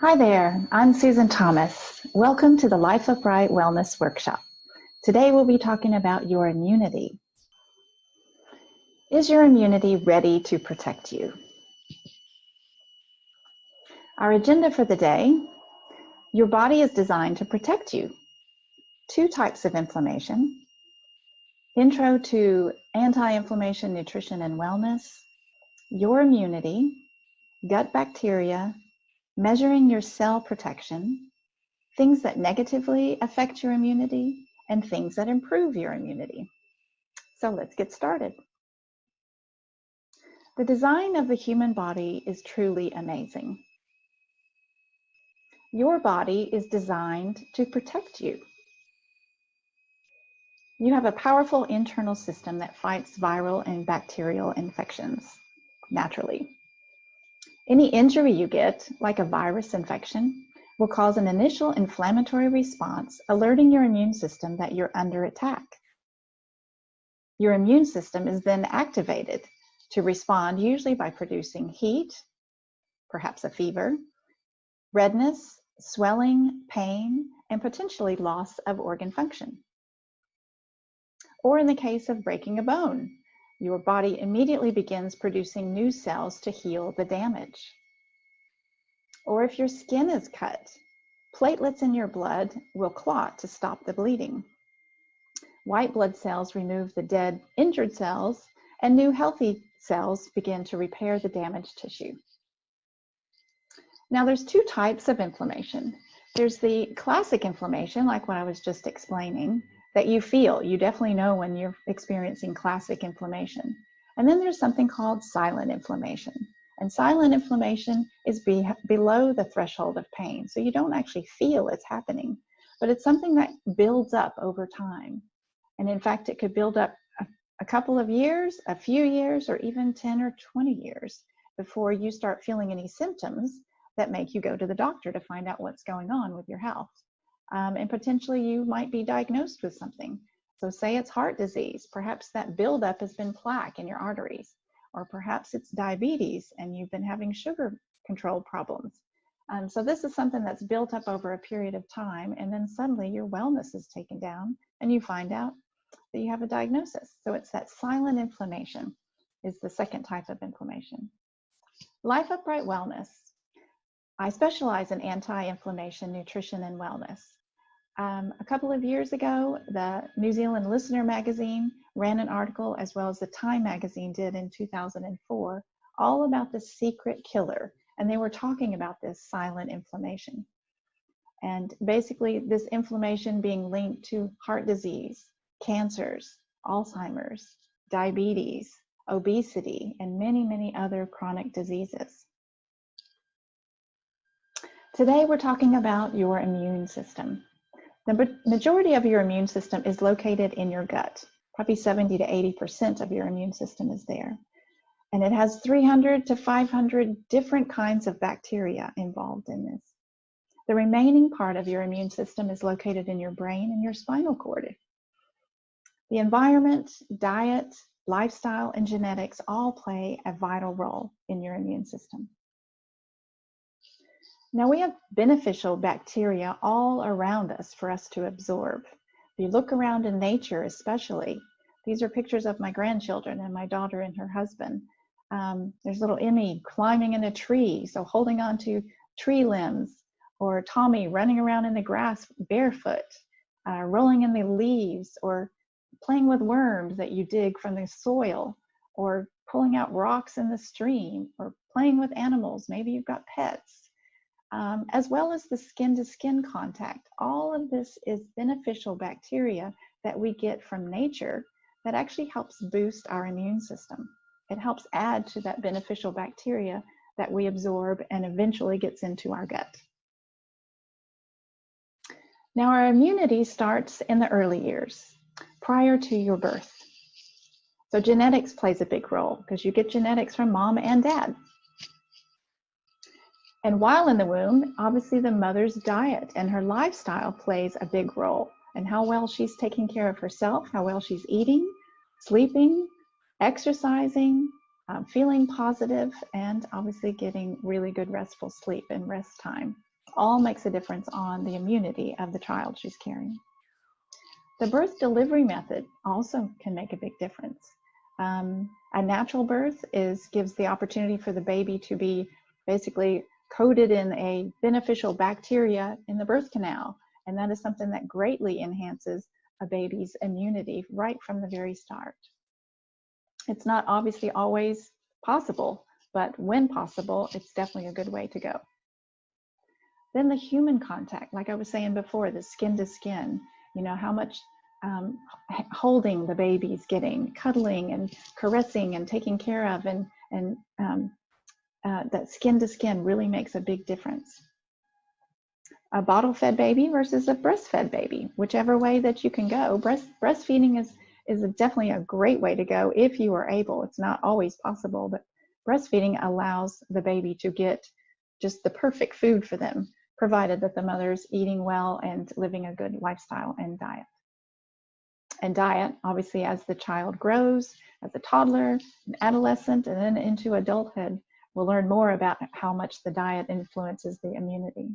Hi there, I'm Susan Thomas. Welcome to the LifeUpright Wellness Workshop. Today we'll be talking about your immunity. Is your immunity ready to protect you? Our agenda for the day: your body is designed to protect you. 2 types of inflammation. Intro to anti-inflammation nutrition and wellness. Your immunity. Gut bacteria. Measuring your cell protection. Things that negatively affect your immunity, and things that improve your immunity. So let's get started. The design of the human body is truly amazing. Your body is designed to protect you. You have a powerful internal system that fights viral and bacterial infections naturally. Any injury you get, like a virus infection, will cause an initial inflammatory response, alerting your immune system that you're under attack. Your immune system is then activated to respond, usually by producing heat, perhaps a fever, redness, swelling, pain, and potentially loss of organ function. Or in the case of breaking a bone, your body immediately begins producing new cells to heal the damage. Or if your skin is cut, platelets in your blood will clot to stop the bleeding. White blood cells remove the dead, injured cells, and new healthy cells begin to repair the damaged tissue. Now there's 2 types of inflammation. There's the classic inflammation, like what I was just explaining, that you feel. You definitely know when you're experiencing classic inflammation. And then there's something called silent inflammation. And silent inflammation is below the threshold of pain. So you don't actually feel it's happening, but it's something that builds up over time. And in fact, it could build up a couple of years, a few years, or even 10 or 20 years before you start feeling any symptoms that make you go to the doctor to find out what's going on with your health. And potentially you might be diagnosed with something. So say it's heart disease, perhaps that buildup has been plaque in your arteries, or perhaps it's diabetes and you've been having sugar control problems. So this is something that's built up over a period of time, and then suddenly your wellness is taken down and you find out that you have a diagnosis. So it's that silent inflammation is the second type of inflammation. LifeUpright Wellness. I specialize in anti-inflammation nutrition and wellness. A couple of years ago, the New Zealand Listener magazine ran an article, as well as the Time magazine did in 2004, all about the secret killer. And they were talking about this silent inflammation. And basically this inflammation being linked to heart disease, cancers, Alzheimer's, diabetes, obesity, and many, many other chronic diseases. Today we're talking about your immune system. The majority of your immune system is located in your gut. Probably 70 to 80% of your immune system is there. And it has 300 to 500 different kinds of bacteria involved in this. The remaining part of your immune system is located in your brain and your spinal cord. The environment, diet, lifestyle, and genetics all play a vital role in your immune system. Now we have beneficial bacteria all around us for us to absorb. If you look around in nature especially, these are pictures of my grandchildren and my daughter and her husband. There's little Emmy climbing in a tree, so holding on to tree limbs, or Tommy running around in the grass barefoot, rolling in the leaves, or playing with worms that you dig from the soil, or pulling out rocks in the stream, or playing with animals. Maybe you've got pets. As well as the skin-to-skin contact. All of this is beneficial bacteria that we get from nature that actually helps boost our immune system. It helps add to that beneficial bacteria that we absorb and eventually gets into our gut. Now our immunity starts in the early years, prior to your birth. So genetics plays a big role because you get genetics from mom and dad. And while in the womb, obviously the mother's diet and her lifestyle plays a big role, and how well she's taking care of herself, how well she's eating, sleeping, exercising, feeling positive, and obviously getting really good restful sleep and rest time all makes a difference on the immunity of the child she's carrying. The birth delivery method also can make a big difference. A natural birth gives the opportunity for the baby to be basically coated in a beneficial bacteria in the birth canal, and that is something that greatly enhances a baby's immunity right from the very start. It's not obviously always possible, but when possible, it's definitely a good way to go. Then the human contact, like I was saying before, the skin to skin, you know, how much holding the baby's getting, cuddling and caressing and taking care of, and that skin to skin really makes a big difference. A bottle-fed baby versus a breastfed baby, whichever way that you can go. Breastfeeding is definitely a great way to go if you are able. It's not always possible, but breastfeeding allows the baby to get just the perfect food for them, provided that the mother's eating well and living a good lifestyle and diet. And diet, obviously, as the child grows, as a toddler, an adolescent, and then into adulthood, we'll learn more about how much the diet influences the immunity.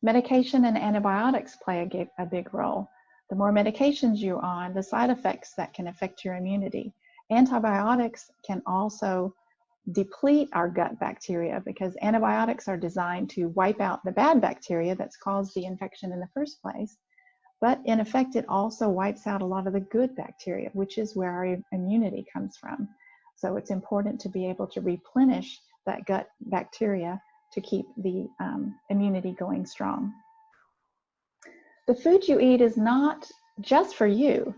Medication and antibiotics play a big role. The more medications you're on, the side effects that can affect your immunity. Antibiotics can also deplete our gut bacteria because antibiotics are designed to wipe out the bad bacteria that's caused the infection in the first place. But in effect, it also wipes out a lot of the good bacteria, which is where our immunity comes from. So it's important to be able to replenish that gut bacteria to keep the immunity going strong. The food you eat is not just for you.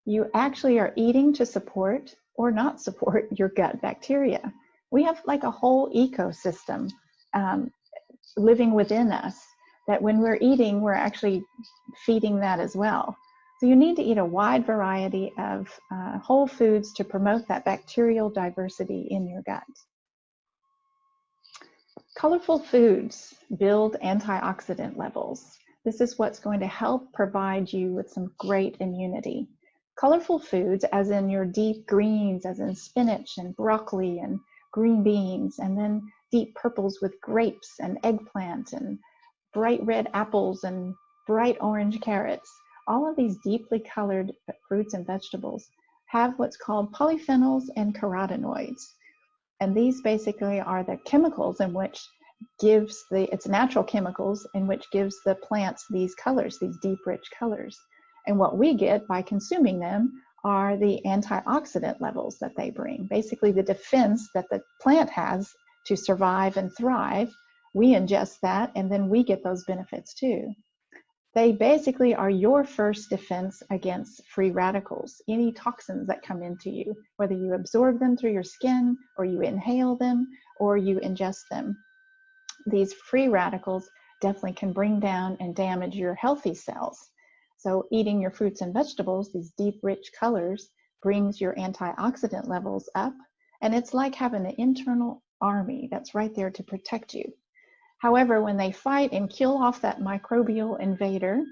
You actually are eating to support or not support your gut bacteria. We have like a whole ecosystem living within us that when we're eating, we're actually feeding that as well. So you need to eat a wide variety of whole foods to promote that bacterial diversity in your gut. Colorful foods build antioxidant levels. This is what's going to help provide you with some great immunity. Colorful foods, as in your deep greens, as in spinach and broccoli and green beans, and then deep purples with grapes and eggplant and bright red apples and bright orange carrots. All of these deeply colored fruits and vegetables have what's called polyphenols and carotenoids. And these basically are the chemicals in which it's natural chemicals in which gives the plants these colors, these deep, rich colors. And what we get by consuming them are the antioxidant levels that they bring. Basically the defense that the plant has to survive and thrive. We ingest that and then we get those benefits too. They basically are your first defense against free radicals, any toxins that come into you, whether you absorb them through your skin or you inhale them or you ingest them. These free radicals definitely can bring down and damage your healthy cells. So eating your fruits and vegetables, these deep, rich colors, brings your antioxidant levels up. And it's like having an internal army that's right there to protect you. However, when they fight and kill off that microbial invader,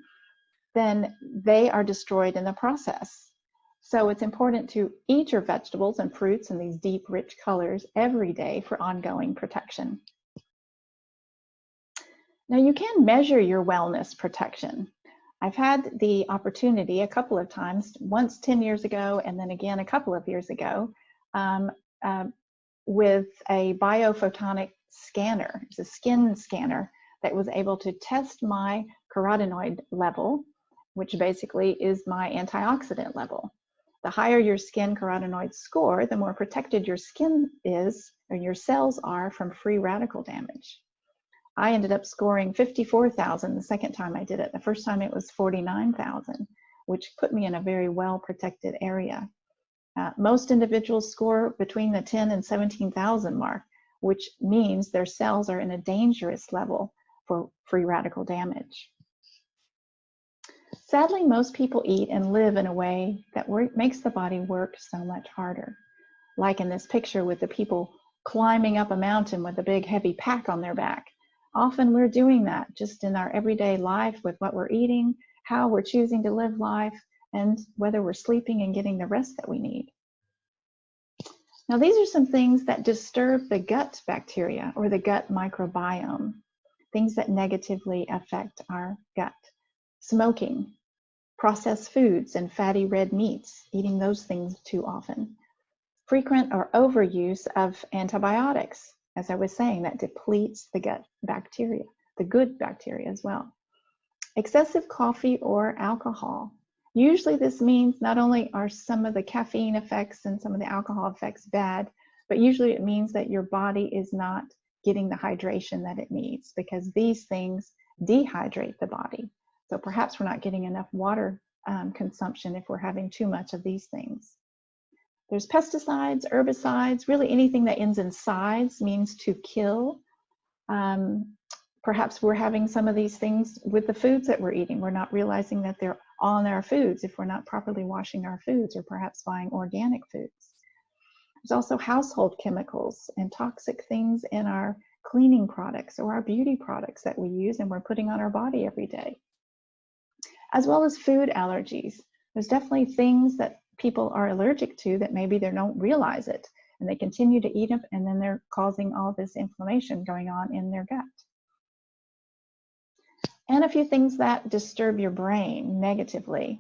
then they are destroyed in the process. So it's important to eat your vegetables and fruits in these deep, rich colors every day for ongoing protection. Now you can measure your wellness protection. I've had the opportunity a couple of times, once 10 years ago and then again a couple of years ago, with a biophotonic scanner. It's a skin scanner that was able to test my carotenoid level, which basically is my antioxidant level. The higher your skin carotenoid score, the more protected your skin is, or your cells are, from free radical damage. I ended up scoring 54,000 the second time I did it. The first time it was 49,000, which put me in a very well protected area. Most individuals score between the 10 and 17,000 mark, which means their cells are in a dangerous level for free radical damage. Sadly, most people eat and live in a way that makes the body work so much harder. Like in this picture with the people climbing up a mountain with a big heavy pack on their back. Often we're doing that just in our everyday life with what we're eating, how we're choosing to live life, and whether we're sleeping and getting the rest that we need. Now, these are some things that disturb the gut bacteria or the gut microbiome. things that negatively affect our gut. Smoking, processed foods and fatty red meats, eating those things too often. Frequent or overuse of antibiotics, as I was saying, that depletes the gut bacteria, the good bacteria as well. Excessive coffee or alcohol. Usually this means not only are some of the caffeine effects and some of the alcohol effects bad, but usually it means that your body is not getting the hydration that it needs, because these things dehydrate the body. So perhaps we're not getting enough water consumption if we're having too much of these things. There's pesticides, herbicides, really anything that ends in sides means to kill. Perhaps we're having some of these things with the foods that we're eating. We're not realizing that they're on our foods if we're not properly washing our foods, or perhaps buying organic foods. There's also household chemicals and toxic things in our cleaning products or our beauty products that we use and we're putting on our body every day. As well as food allergies. There's definitely things that people are allergic to that maybe they don't realize it, and they continue to eat them, and then they're causing all this inflammation going on in their gut. And a few things that disturb your brain negatively.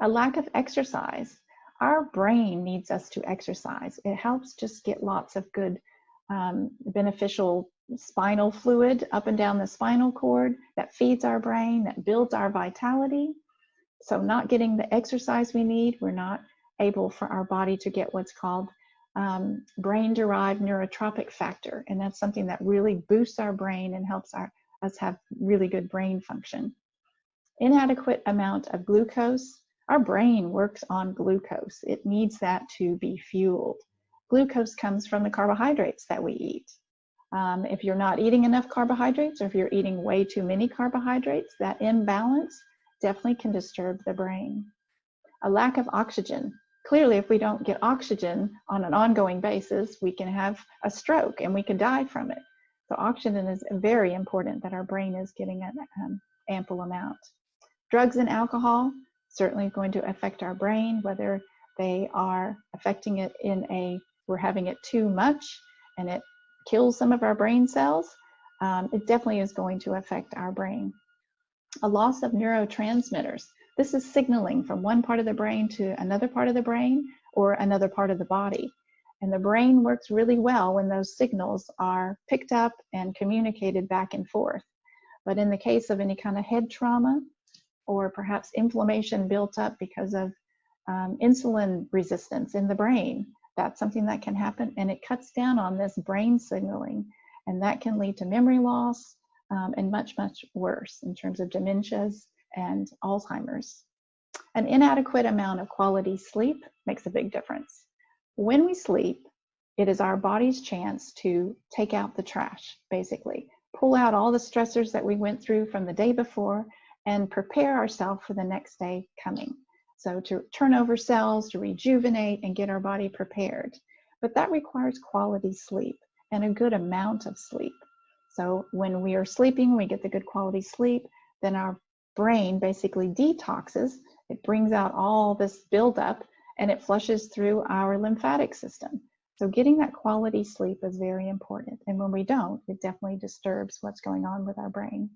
A lack of exercise. Our brain needs us to exercise. It helps just get lots of good beneficial spinal fluid up and down the spinal cord that feeds our brain, that builds our vitality. So not getting the exercise we need, we're not able for our body to get what's called brain-derived neurotrophic factor. And that's something that really boosts our brain and helps us have really good brain function. Inadequate amount of glucose. Our brain works on glucose. It needs that to be fueled. Glucose comes from the carbohydrates that we eat. If you're not eating enough carbohydrates, or if you're eating way too many carbohydrates, that imbalance definitely can disturb the brain. A lack of oxygen. Clearly, if we don't get oxygen on an ongoing basis, we can have a stroke and we can die from it. So oxygen is very important that our brain is getting an ample amount. Drugs and alcohol certainly going to affect our brain, whether they are affecting it we're having it too much and it kills some of our brain cells. It definitely is going to affect our brain. A loss of neurotransmitters. This is signaling from one part of the brain to another part of the brain or another part of the body. And the brain works really well when those signals are picked up and communicated back and forth. But in the case of any kind of head trauma, or perhaps inflammation built up because of insulin resistance in the brain, that's something that can happen, and it cuts down on this brain signaling, and that can lead to memory loss and much, much worse in terms of dementias and Alzheimer's. An inadequate amount of quality sleep makes a big difference. When we sleep, it is our body's chance to take out the trash, basically, pull out all the stressors that we went through from the day before and prepare ourselves for the next day coming. So to turn over cells, to rejuvenate and get our body prepared. But that requires quality sleep and a good amount of sleep. So when we are sleeping, we get the good quality sleep, then our brain basically detoxes. It brings out all this buildup and it flushes through our lymphatic system. So getting that quality sleep is very important. And when we don't, it definitely disturbs what's going on with our brain.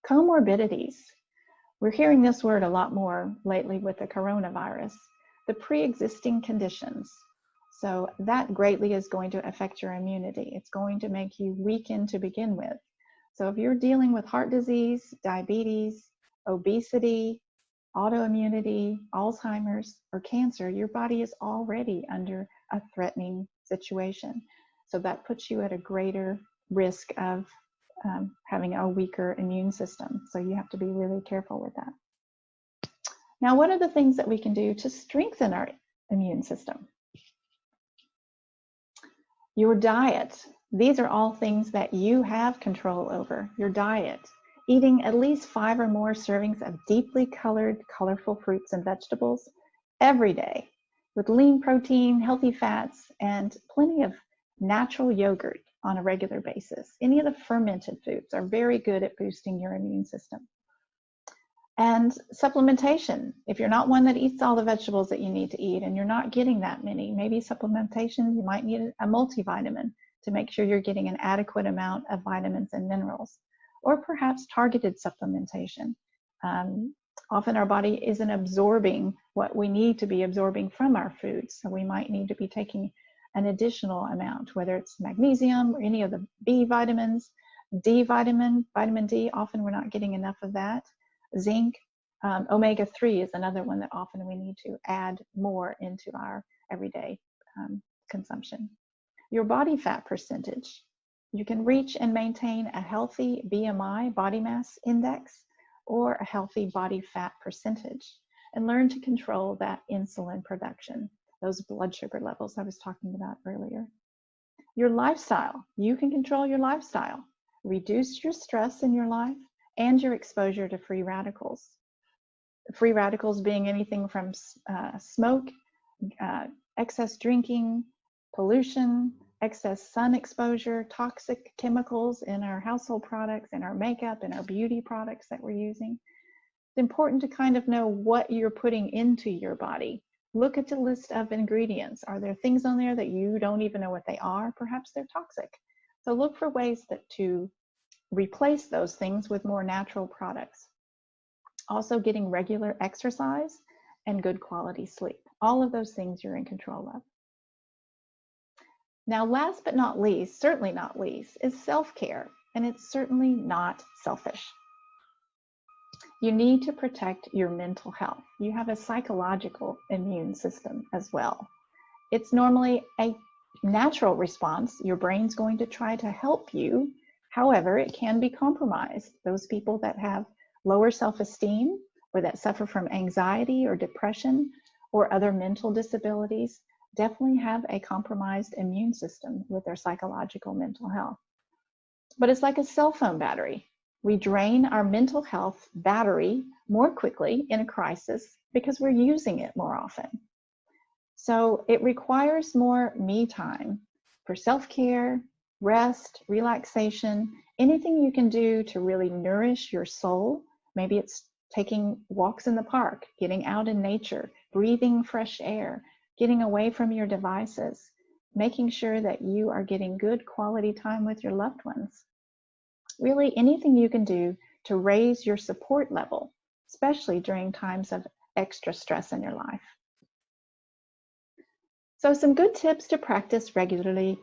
Comorbidities. We're hearing this word a lot more lately with the coronavirus. The pre-existing conditions. So that greatly is going to affect your immunity. It's going to make you weaken to begin with. So if you're dealing with heart disease, diabetes, obesity, autoimmunity, Alzheimer's, or cancer, your body is already under a threatening situation. So that puts you at a greater risk of having a weaker immune system. So you have to be really careful with that. Now, what are the things that we can do to strengthen our immune system? Your diet. These are all things that you have control over. Your diet. Eating at least 5 or more servings of deeply colored, colorful fruits and vegetables every day with lean protein, healthy fats, and plenty of natural yogurt on a regular basis. Any of the fermented foods are very good at boosting your immune system. And supplementation. If you're not one that eats all the vegetables that you need to eat and you're not getting that many, maybe supplementation, you might need a multivitamin to make sure you're getting an adequate amount of vitamins and minerals, or perhaps targeted supplementation. Often our body isn't absorbing what we need to be absorbing from our foods, so we might need to be taking an additional amount, whether it's magnesium or any of the B vitamins, D vitamin, vitamin D, often we're not getting enough of that. Zinc, omega-3 is another one that often we need to add more into our everyday consumption. Your body fat percentage. You can reach and maintain a healthy BMI, body mass index, or a healthy body fat percentage, and learn to control that insulin production, those blood sugar levels I was talking about earlier. Your lifestyle. You can control your lifestyle. Reduce your stress in your life and your exposure to free radicals. Free radicals being anything from smoke, excess drinking, pollution, excess sun exposure, toxic chemicals in our household products, in our makeup, in our beauty products that we're using. It's important to kind of know what you're putting into your body. Look at the list of ingredients. Are there things on there that you don't even know what they are? Perhaps they're toxic. So look for ways to replace those things with more natural products. Also getting regular exercise and good quality sleep. All of those things you're in control of. Now, last but not least, certainly not least, is self-care, and it's certainly not selfish. You need to protect your mental health. You have a psychological immune system as well. It's normally a natural response. Your brain's going to try to help you. However, it can be compromised. Those people that have lower self-esteem or that suffer from anxiety or depression or other mental disabilities definitely have a compromised immune system with their psychological mental health. But it's like a cell phone battery. We drain our mental health battery more quickly in a crisis because we're using it more often. So it requires more me time for self-care, rest, relaxation, anything you can do to really nourish your soul. Maybe it's taking walks in the park, getting out in nature, breathing fresh air, getting away from your devices, making sure that you are getting good quality time with your loved ones. Really anything you can do to raise your support level, especially during times of extra stress in your life. So some good tips to practice regularly.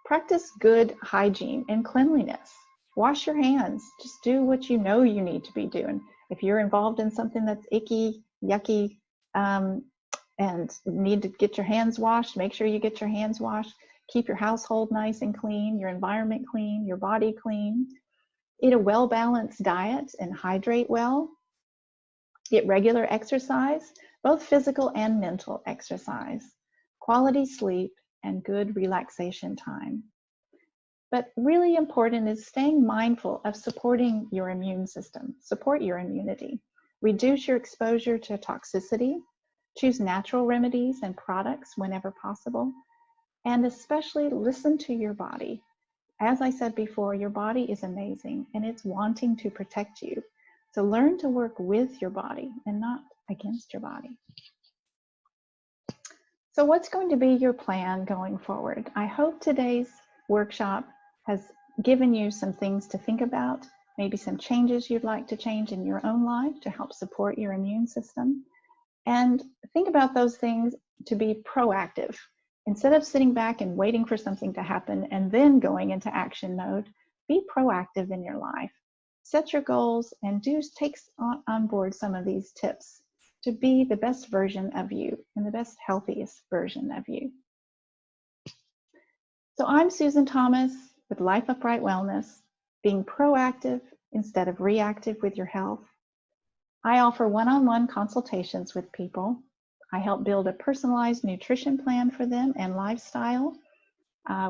Practice good hygiene and cleanliness. Wash your hands. Just do what you know you need to be doing. If you're involved in something that's icky, yucky, and need to get your hands washed, make sure you get your hands washed. Keep your household nice and clean, your environment clean, your body clean. Eat a well-balanced diet and hydrate well. Get regular exercise, both physical and mental exercise. Quality sleep and good relaxation time. But really important is staying mindful of supporting your immune system. Support your immunity. Reduce your exposure to toxicity. Choose natural remedies and products whenever possible, and especially listen to your body. As I said before, your body is amazing and it's wanting to protect you. So learn to work with your body and not against your body. So what's going to be your plan going forward? I hope today's workshop has given you some things to think about, maybe some changes you'd like to change in your own life to help support your immune system. And think about those things to be proactive. Instead of sitting back and waiting for something to happen and then going into action mode, be proactive in your life. Set your goals and take on board some of these tips to be the best version of you and the best, healthiest version of you. So I'm Susan Thomas with LifeUpright Wellness, being proactive instead of reactive with your health. I offer one-on-one consultations with people. I help build a personalized nutrition plan for them and lifestyle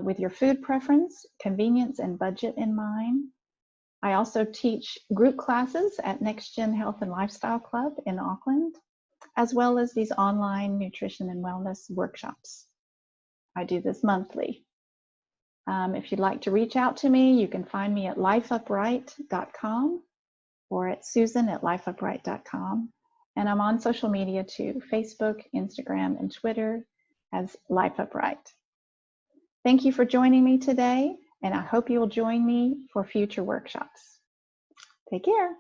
with your food preference, convenience, and budget in mind. I also teach group classes at Next Gen Health and Lifestyle Club in Auckland, as well as these online nutrition and wellness workshops. I do this monthly. If you'd like to reach out to me, you can find me at lifeupright.com or at susan@lifeupright.com. And I'm on social media too, Facebook, Instagram, and Twitter as LifeUpright. Thank you for joining me today, and I hope you will join me for future workshops. Take care.